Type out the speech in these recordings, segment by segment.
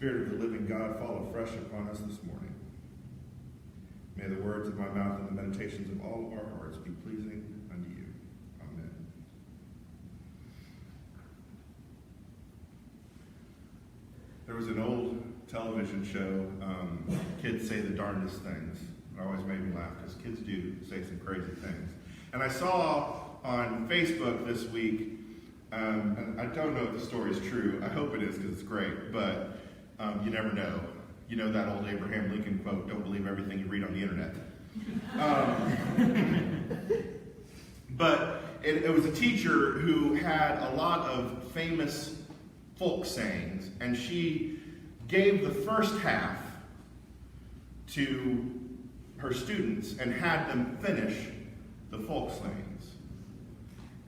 Spirit of the living God, fall afresh upon us this morning. May the words of my mouth and the meditations of all of our hearts be pleasing unto you. Amen. There was an old television show, Kids Say the Darndest Things. It always made me laugh because kids do say some crazy things. And I saw on Facebook this week, and I don't know if the story is true. I hope it is because it's great, but you never know. You know that old Abraham Lincoln quote, don't believe everything you read on the internet. But it was a teacher who had a lot of famous folk sayings, and she gave the first half to her students and had them finish the folk sayings.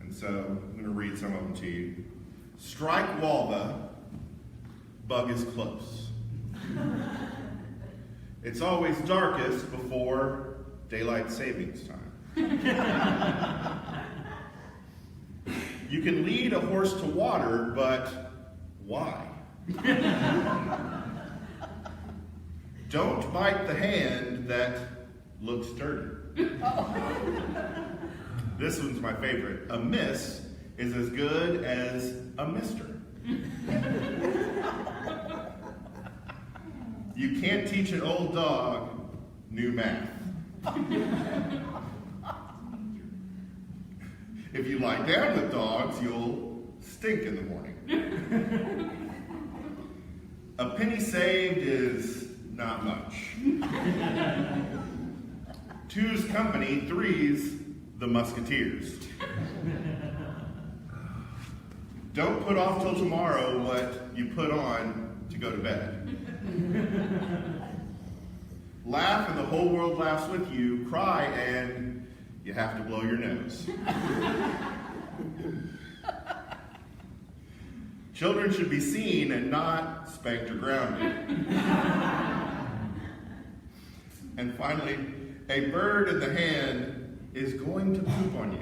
And so I'm going to read some of them to you. Strike while the bug is close. It's always darkest before daylight savings time. You can lead a horse to water, but why? Don't bite the hand that looks dirty. This one's my favorite. A miss is as good as a mister. You can't teach an old dog new math. If you lie down with dogs, you'll stink in the morning. A penny saved is not much. Two's company, three's the Musketeers. Don't put off till tomorrow what you put on to go to bed. Laugh and the whole world laughs with you. Cry and you have to blow your nose. Children should be seen and not spanked or grounded. And finally, a bird in the hand is going to poop on you.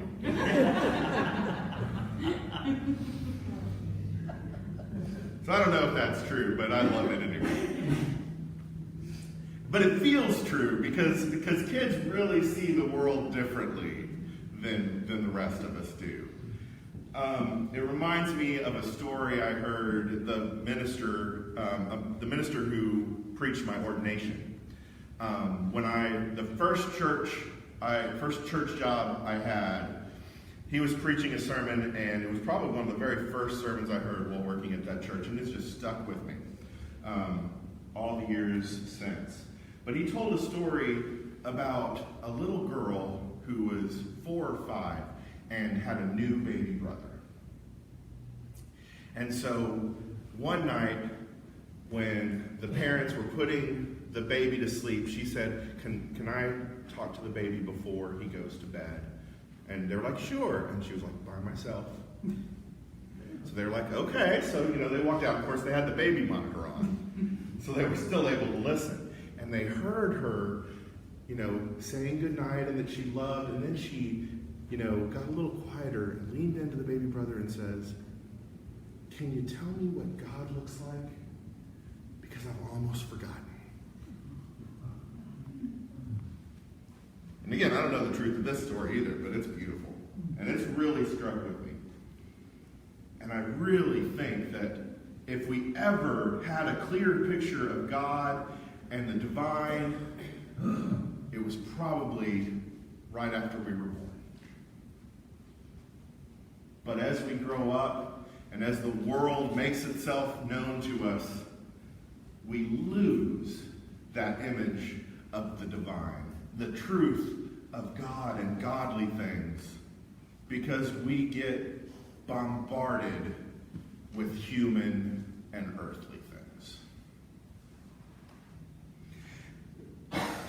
So I don't know if that's true, but I love it anyway. But it feels true because kids really see the world differently than the rest of us do. It reminds me of a story I heard the minister who preached my ordination. The first church job I had, he was preaching a sermon, and it was probably one of the very first sermons I heard while working at that church, and it's just stuck with me all the years since. But he told a story about a little girl who was 4 or 5 and had a new baby brother. And so one night when the parents were putting the baby to sleep, she said, can I talk to the baby before he goes to bed? And they're like, sure. And she was like, by myself. So they're like, okay. So, they walked out. Of course, they had the baby monitor on. So they were still able to listen. And they heard her, saying goodnight and that she loved. And then she, got a little quieter and leaned into the baby brother and says, can you tell me what God looks like? Because I've almost forgotten. And again, I don't know the truth of this story either, but it's beautiful. And it's really struck with me. And I really think that if we ever had a clear picture of God and the divine, it was probably right after we were born. But as we grow up, and as the world makes itself known to us, we lose that image of the divine, the truth of God and godly things, because we get bombarded with human and earthly things.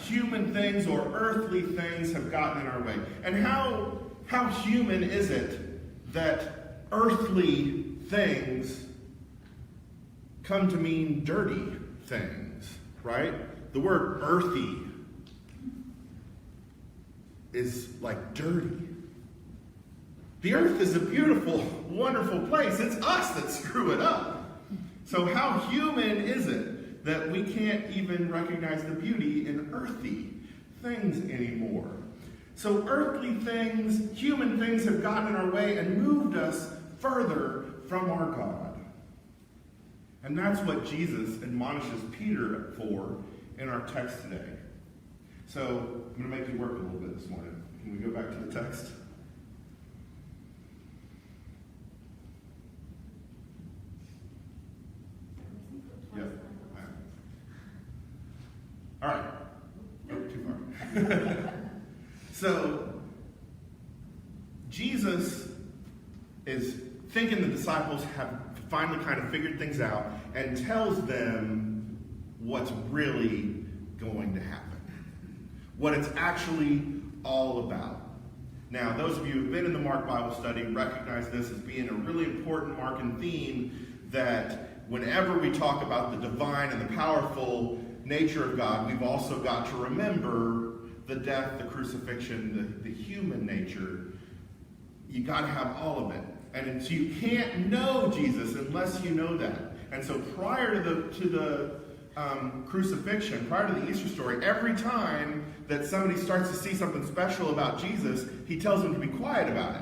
Human things or earthly things have gotten in our way. And how human is it that earthly things come to mean dirty things, right? The word earthy is like dirty. The earth is a beautiful, wonderful place. It's us that screw it up. So how human is it that we can't even recognize the beauty in earthy things anymore. So earthly things, human things have gotten in our way and moved us further from our God. And that's what Jesus admonishes Peter for in our text today. So I'm going to make you work a little bit this morning. Can we go back to the text? Yep. All right. Oh, too far. So, Jesus is thinking the disciples have finally kind of figured things out and tells them what's really going to happen. What it's actually all about. Now, those of you who've been in the Mark Bible study recognize this as being a really important Markan theme, that whenever we talk about the divine and the powerful nature of God, we've also got to remember the death, the crucifixion, the human nature. You got to have all of it. And so you can't know Jesus unless you know that. And so prior to the crucifixion, prior to the Easter story, every time that somebody starts to see something special about Jesus, he tells them to be quiet about it.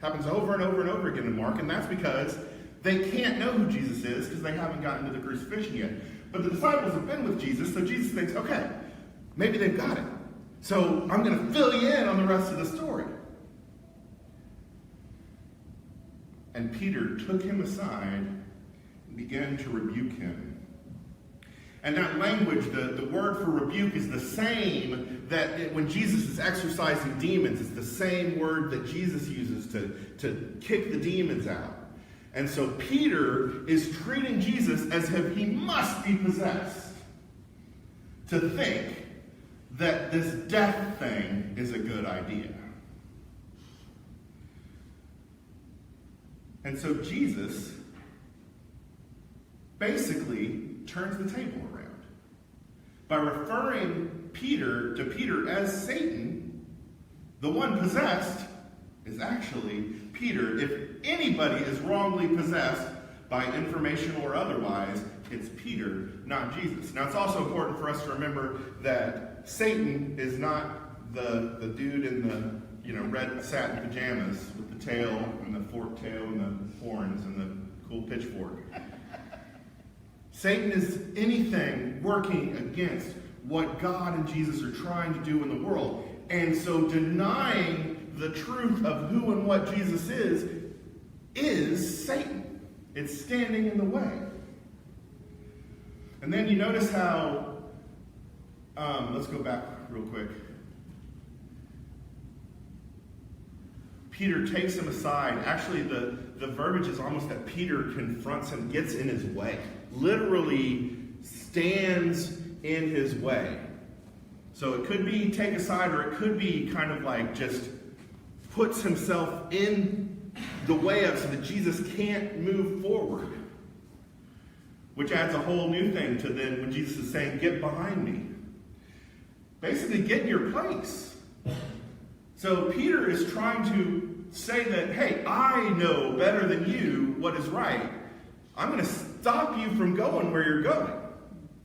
Happens over and over and over again in Mark, and that's because they can't know who Jesus is because they haven't gotten to the crucifixion yet. But the disciples have been with Jesus, so Jesus thinks, okay, maybe they've got it. So I'm going to fill you in on the rest of the story. And Peter took him aside and began to rebuke him. And that language, the word for rebuke, is the same that when Jesus is exorcising demons, it's the same word that Jesus uses to kick the demons out. And so Peter is treating Jesus as if he must be possessed to think that this death thing is a good idea. And so Jesus basically turns the table around. By referring to Peter as Satan, the one possessed is actually Peter. If anybody is wrongly possessed by information or otherwise, it's Peter, not Jesus. Now, it's also important for us to remember that Satan is not the dude in the red satin pajamas with the tail and the forked tail and the horns and the cool pitchfork. Satan is anything working against what God and Jesus are trying to do in the world. And so denying the truth of who and what Jesus is Satan. It's standing in the way. And then you notice how, let's go back real quick. Peter takes him aside. Actually, the verbiage is almost that Peter confronts him, gets in his way. Literally stands in his way. So it could be take aside, or it could be kind of like just puts himself in the way of so that Jesus can't move forward. Which adds a whole new thing to then when Jesus is saying, get behind me. Basically, get in your place. So Peter is trying to say that, hey, I know better than you what is right. I'm going to stop you from going where you're going.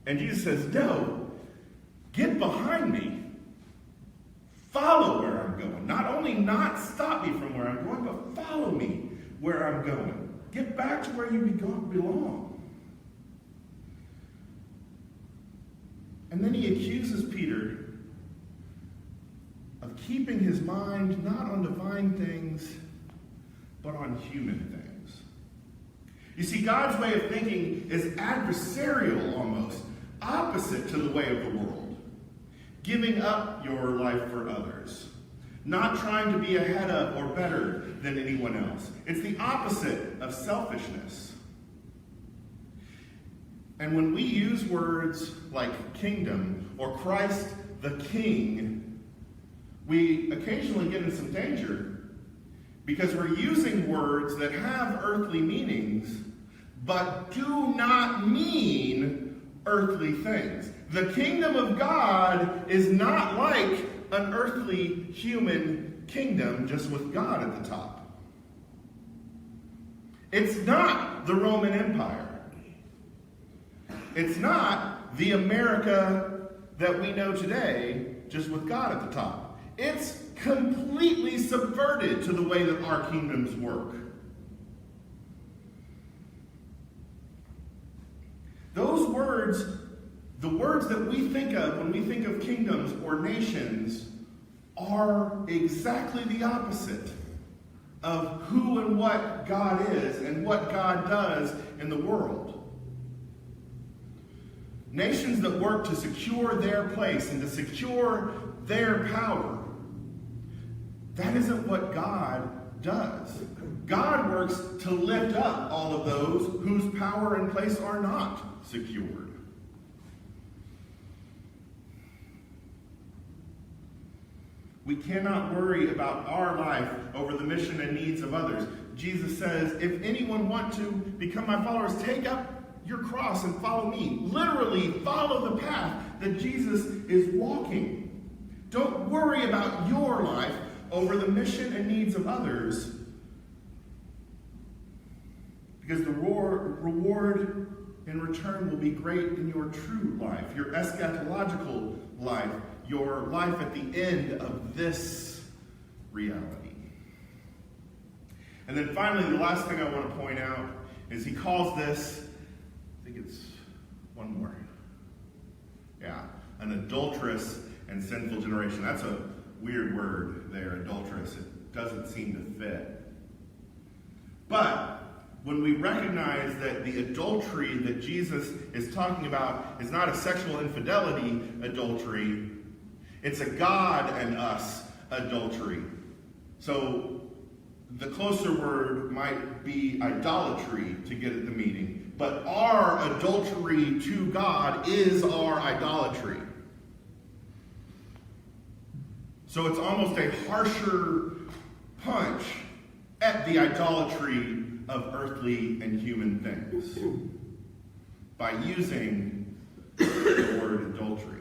And Jesus says, no, get behind me. Follow where I'm going. Not only not stop me from where I'm going, but follow me where I'm going. Get back to where you belong. And then he accuses Peter of keeping his mind not on divine things, but on human things. You see, God's way of thinking is adversarial almost, opposite to the way of the world. Giving up your life for others. Not trying to be ahead of or better than anyone else. It's the opposite of selfishness. And when we use words like kingdom or Christ the King, we occasionally get in some danger because we're using words that have earthly meanings but do not mean earthly things. The kingdom of God is not like an earthly human kingdom just with God at the top. It's not the Roman Empire. It's not the America that we know today, just with God at the top. It's completely subverted to the way that our kingdoms work. Those words, the words that we think of when we think of kingdoms or nations, are exactly the opposite of who and what God is and what God does in the world. Nations that work to secure their place and to secure their power, that isn't what God does. God works to lift up all of those whose power and place are not secured. We cannot worry about our life over the mission and needs of others. Jesus says, if anyone wants to become my followers, take up your cross and follow me. Literally, follow the path that Jesus is walking. Don't worry about your life over the mission and needs of others, because the reward in return will be great in your true life, your eschatological life, your life at the end of this reality. And then finally, the last thing I want to point out is he calls this, I think it's one more. Yeah, an adulterous and sinful generation. That's a weird word there, adulterous. It doesn't seem to fit. But when we recognize that the adultery that Jesus is talking about is not a sexual infidelity adultery, it's a God and us adultery. So the closer word might be idolatry to get at the meaning, but our adultery to God is our idolatry. So it's almost a harsher punch at the idolatry of earthly and human things by using the word adultery.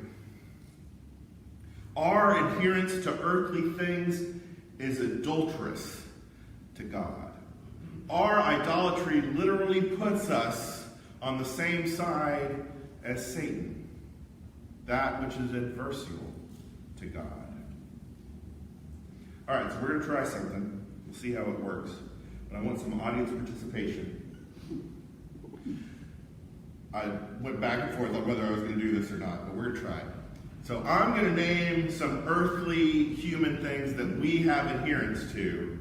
Our adherence to earthly things is adulterous to God. Our idolatry literally puts us on the same side as Satan, that which is adversarial to God. All right, so we're going to try something. We'll see how it works. But I want some audience participation. I went back and forth on whether I was going to do this or not, but we're going to try it. So I'm going to name some earthly human things that we have adherence to.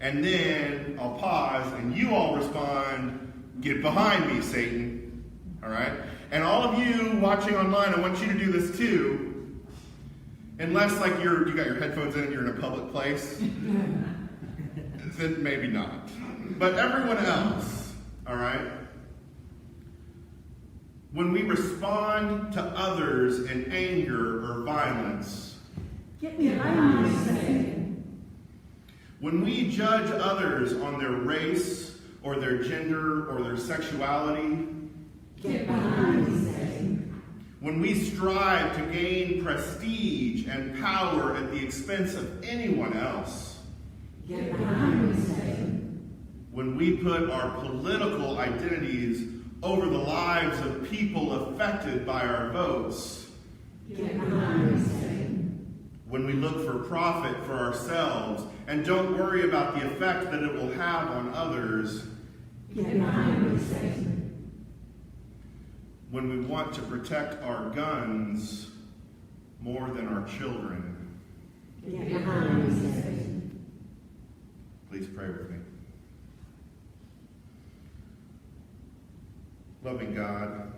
And then I'll pause and you all respond, get behind me, Satan. All right? And all of you watching online, I want you to do this too. Unless like you got your headphones in and you're in a public place. Then maybe not. But everyone else, all right? When we respond to others in anger or violence, get behind me, Satan. When we judge others on their race or their gender or their sexuality, get behind me, Satan. When we strive to gain prestige and power at the expense of anyone else, get behind me, Satan. When we put our political identities over the lives of people affected by our votes, get behind me, Satan. When we look for profit for ourselves and don't worry about the effect that it will have on others, get behind me, Satan. When we want to protect our guns more than our children, get behind me, Satan. Please pray with me. Loving God,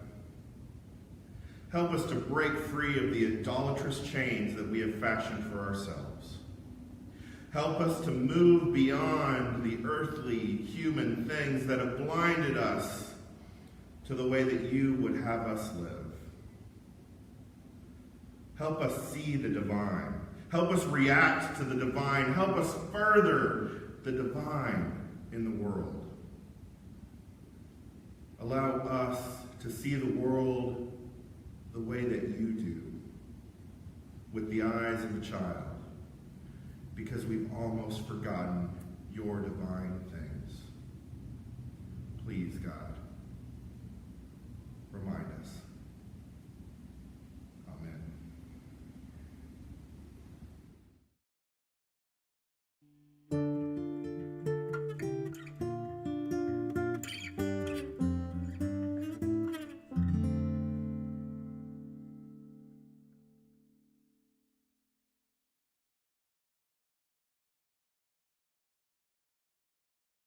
help us to break free of the idolatrous chains that we have fashioned for ourselves. Help us to move beyond the earthly, human things that have blinded us to the way that you would have us live. Help us see the divine. Help us react to the divine. Help us further the divine in the world. Allow us to see the world the way that you do, with the eyes of a child, because we've almost forgotten your divine things. Please, God, remind us.